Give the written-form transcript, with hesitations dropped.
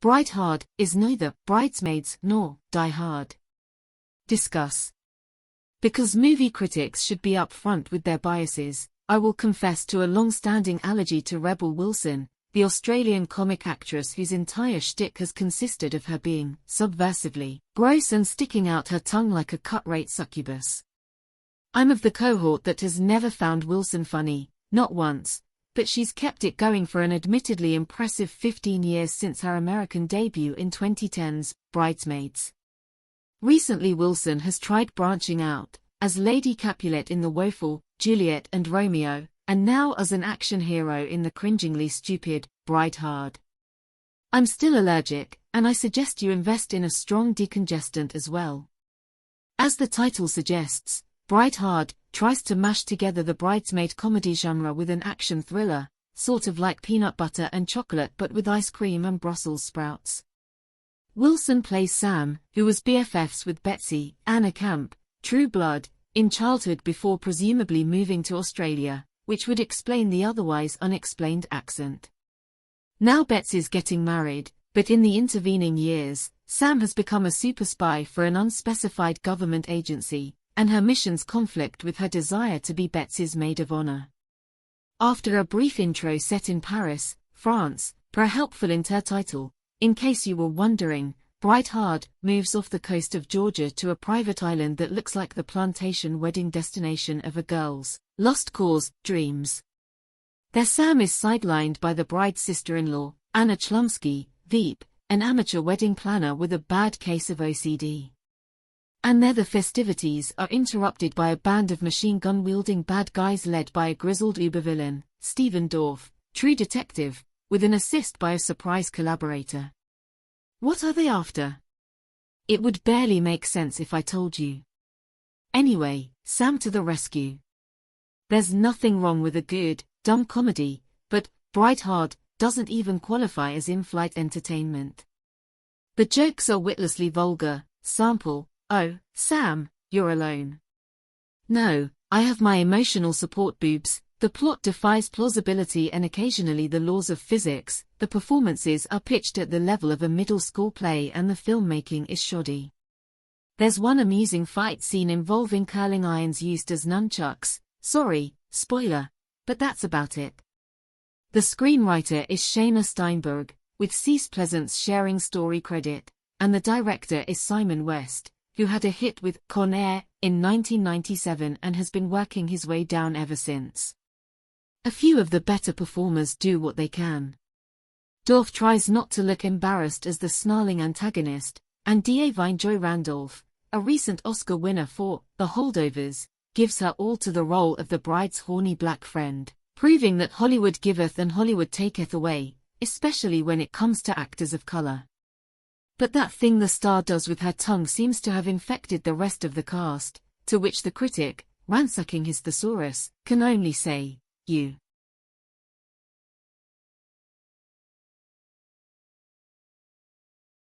Bright Hard is neither Bridesmaids nor Die Hard. Discuss. Because movie critics should be upfront with their biases, I will confess to a long-standing allergy to Rebel Wilson, the Australian comic actress whose entire shtick has consisted of her being subversively gross and sticking out her tongue like a cut-rate succubus. I'm of the cohort that has never found Wilson funny, not once, but she's kept it going for an admittedly impressive 15 years since her American debut in 2010's Bridesmaids. Recently Wilson has tried branching out, as Lady Capulet in the woeful Juliet and Romeo, and now as an action hero in the cringingly stupid Bright Hard. I'm still allergic, and I suggest you invest in a strong decongestant as well. As the title suggests, Bright Hard tries to mash together the bridesmaid comedy genre with an action thriller, sort of like Peanut Butter and Chocolate but with ice cream and Brussels sprouts. Wilson plays Sam, who was BFFs with Betsy, Anna Camp, True Blood, in childhood before presumably moving to Australia, which would explain the otherwise unexplained accent. Now Betsy's getting married, but in the intervening years, Sam has become a super spy for an unspecified government agency, and her missions conflict with her desire to be Betsy's maid of honor. After a brief intro set in Paris, France, per helpful intertitle, in case you were wondering, Bright Hard moves off the coast of Georgia to a private island that looks like the plantation wedding destination of a girl's lost cause dreams. Their Sam is sidelined by the bride's sister-in-law, Anna Chlumsky, Veep, an amateur wedding planner with a bad case of OCD. And there the festivities are interrupted by a band of machine-gun-wielding bad guys led by a grizzled uber-villain, Stephen Dorff, true detective, with an assist by a surprise collaborator. What are they after? It would barely make sense if I told you. Anyway, Sam to the rescue. There's nothing wrong with a good, dumb comedy, but Bright Hard doesn't even qualify as in-flight entertainment. The jokes are witlessly vulgar, sample, "Oh, Sam, you're alone." No, I have my emotional support boobs. The plot defies plausibility and occasionally the laws of physics, the performances are pitched at the level of a middle school play and the filmmaking is shoddy. There's one amusing fight scene involving curling irons used as nunchucks, sorry, spoiler, but that's about it. The screenwriter is Shayna Steinberg, with Cease Pleasance sharing story credit, and the director is Simon West, who had a hit with Con Air in 1997 and has been working his way down ever since. A few of the better performers do what they can. Dorff tries not to look embarrassed as the snarling antagonist, and D'Avine Joy Randolph, a recent Oscar winner for The Holdovers, gives her all to the role of the bride's horny black friend, proving that Hollywood giveth and Hollywood taketh away, especially when it comes to actors of color. But that thing the star does with her tongue seems to have infected the rest of the cast, to which the critic, ransacking his thesaurus, can only say, "You."